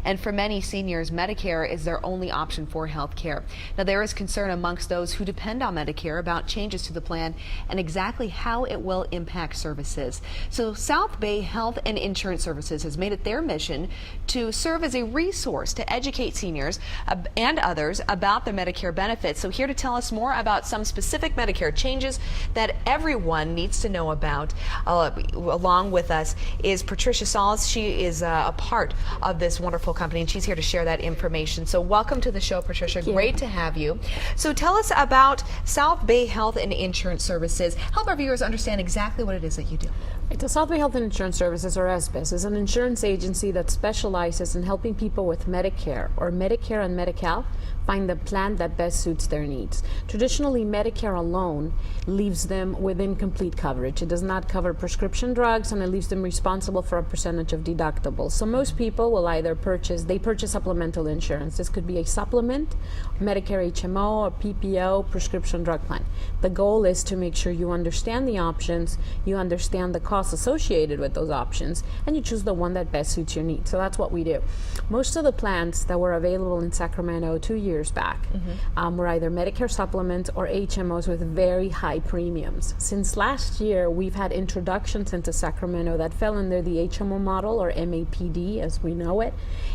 And for many seniors, Medicare is their only option for health care. Now, there is concern amongst those who depend on Medicare about changes to the plan and exactly how it will impact services. So South Bay Health and Insurance Services has made it their mission to serve as a resource to educate seniors and others about their Medicare benefits. So here to tell us more about some specific Medicare changes that everyone needs to know about, along with us, is Patricia Salas. She is a part of this wonderful company, and she's here to share that information. So welcome to the show, Patricia. Great to have you. So tell us about South Bay Health and Insurance Services. Help our viewers understand exactly what it is that you do. The South Bay Health and Insurance Services, or SBIS, is an insurance agency that specializes in helping people with Medicare or Medicare and Medi-Cal find the plan that best suits their needs. Traditionally, Medicare alone leaves them with incomplete coverage. It does not cover prescription drugs, and it leaves them responsible for a percentage of deductibles. So most people will either purchase supplemental insurance. This could be a supplement, Medicare HMO, or PPO, prescription drug plan. The goal is to make sure you understand the options, you understand the costs associated with those options, and you choose the one that best suits your needs. So that's what we do. Most of the plans that were available in Sacramento 2 years back were either Medicare supplements or HMOs with very high premiums. Since last year, we've had introductions into Sacramento that fell under the HMO model, or MAPD as we know it,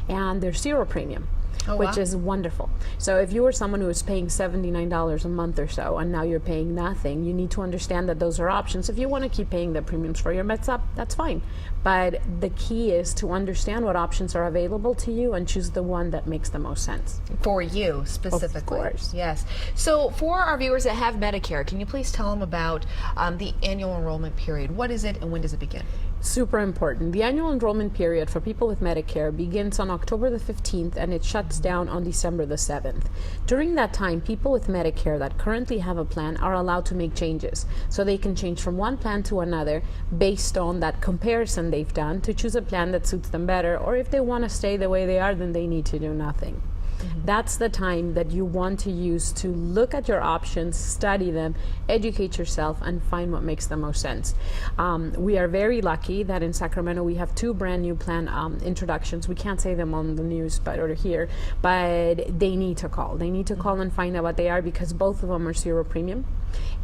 and they're zero premium. Which is wonderful. So if you were someone who was paying $79 a month or so, and now you're paying nothing, you need to understand that those are options. If you want to keep paying the premiums for your Med Sup, that's fine. But the key is to understand what options are available to you and choose the one that makes the most sense. For you, specifically. Of course. Yes. So for our viewers that have Medicare, can you please tell them about the annual enrollment period? What is it and when does it begin? Super important. The annual enrollment period for people with Medicare begins on October the 15th and it shuts down on December the 7th. During that time, people with Medicare that currently have a plan are allowed to make changes. So they can change from one plan to another based on that comparison they've done to choose a plan that suits them better, or if they want to stay the way they are, then they need to do nothing. That's the time that you want to use to look at your options, study them, educate yourself, and find what makes the most sense. We are very lucky that in Sacramento we have two brand new plan introductions. We can't say them on the news or here, but they need to call. They need to call and find out what they are, because both of them are zero premium,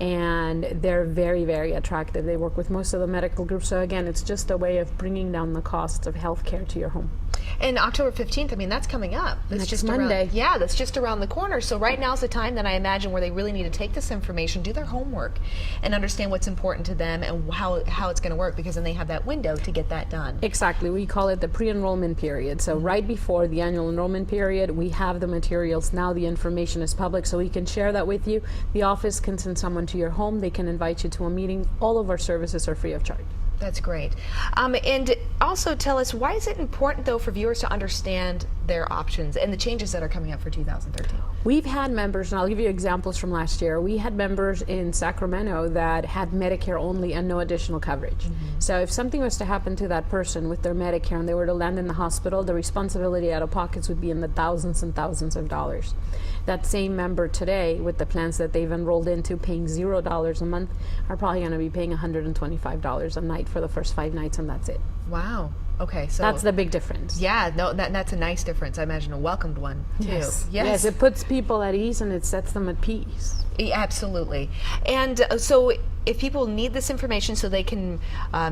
and they're very, very attractive. They work with most of the medical groups. So again, it's just a way of bringing down the costs of healthcare to your home. And October 15th, I mean, that's coming up. That's Next just Monday. Yeah, that's just around the corner. So right now is the time that I imagine where they really need to take this information, do their homework, and understand what's important to them and how it's going to work, because then they have that window to get that done. Exactly. We call it the pre-enrollment period. So right before the annual enrollment period, we have the materials. Now the information is public, so we can share that with you. The office can send someone to your home. They can invite you to a meeting. All of our services are free of charge. That's great. And also tell us, why is it important, though, for viewers to understand their options and the changes that are coming up for 2013? We've had members, and I'll give you examples from last year. We had members in Sacramento that had Medicare only and no additional coverage. So if something was to happen to that person with their Medicare and they were to land in the hospital, the responsibility out of pockets would be in the thousands and thousands of dollars. That same member today, with the plans that they've enrolled into, paying $0 a month, are probably going to be paying $125 a night for the first 5 nights, and that's it. Wow. Okay, so that's the big difference. Yeah, no, that's a nice difference. I imagine a welcomed one too. Yes, it puts people at ease and it sets them at peace. Absolutely. And so if people need this information so they can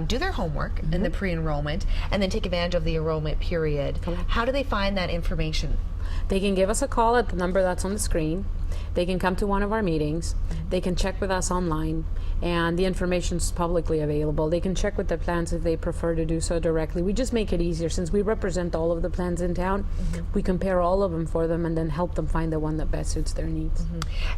do their homework in the pre-enrollment and then take advantage of the enrollment period, how do they find that information? They can give us a call at the number that's on the screen. They can come to one of our meetings. They can check with us online, and the information is publicly available. They can check with the plans if they prefer to do so directly. We just make it easier. Since we represent all of the plans in town, we compare all of them for them and then help them find the one that best suits their needs.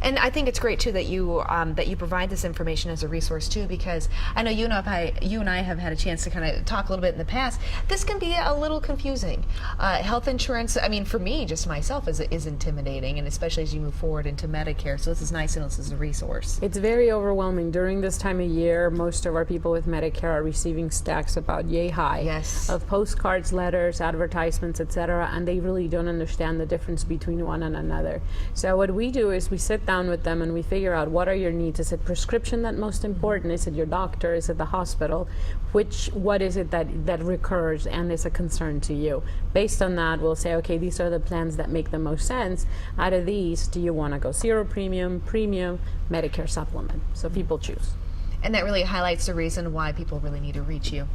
And I think it's great too that you provide this information as a resource too, because I know you and I have had a chance to kind of talk a little bit in the past. This can be a little confusing. Health insurance, I mean, for me, just myself, is intimidating, and especially as you move forward into Medicare. So this is nice, and this is a resource. It's very overwhelming. During this time of year, most of our people with Medicare are receiving stacks about yay high of postcards, letters, advertisements, etc., and they really don't understand the difference between one and another. So what we do is we sit down with them and we figure out, what are your needs? Is it prescription that most most important? Is it your doctor? Is it the hospital? What is it that recurs and is a concern to you? Based on that, we'll say, okay, these are the plans that make the most sense. Out of these, do you want to go zero premium, premium, Medicare supplement? So people choose. And that really highlights the reason why people really need to reach you.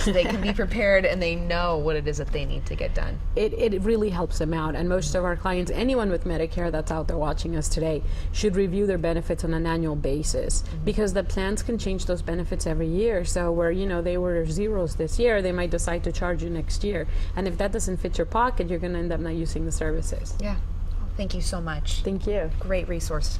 So they can be prepared and they know what it is that they need to get done. It really helps them out. And most of our clients, anyone with Medicare that's out there watching us today, should review their benefits on an annual basis, because the plans can change those benefits every year. So where, they were zeros this year, they might decide to charge you next year. And if that doesn't fit your pocket, you're going to end up not using the services. Yeah. Thank you so much. Thank you. Great resource.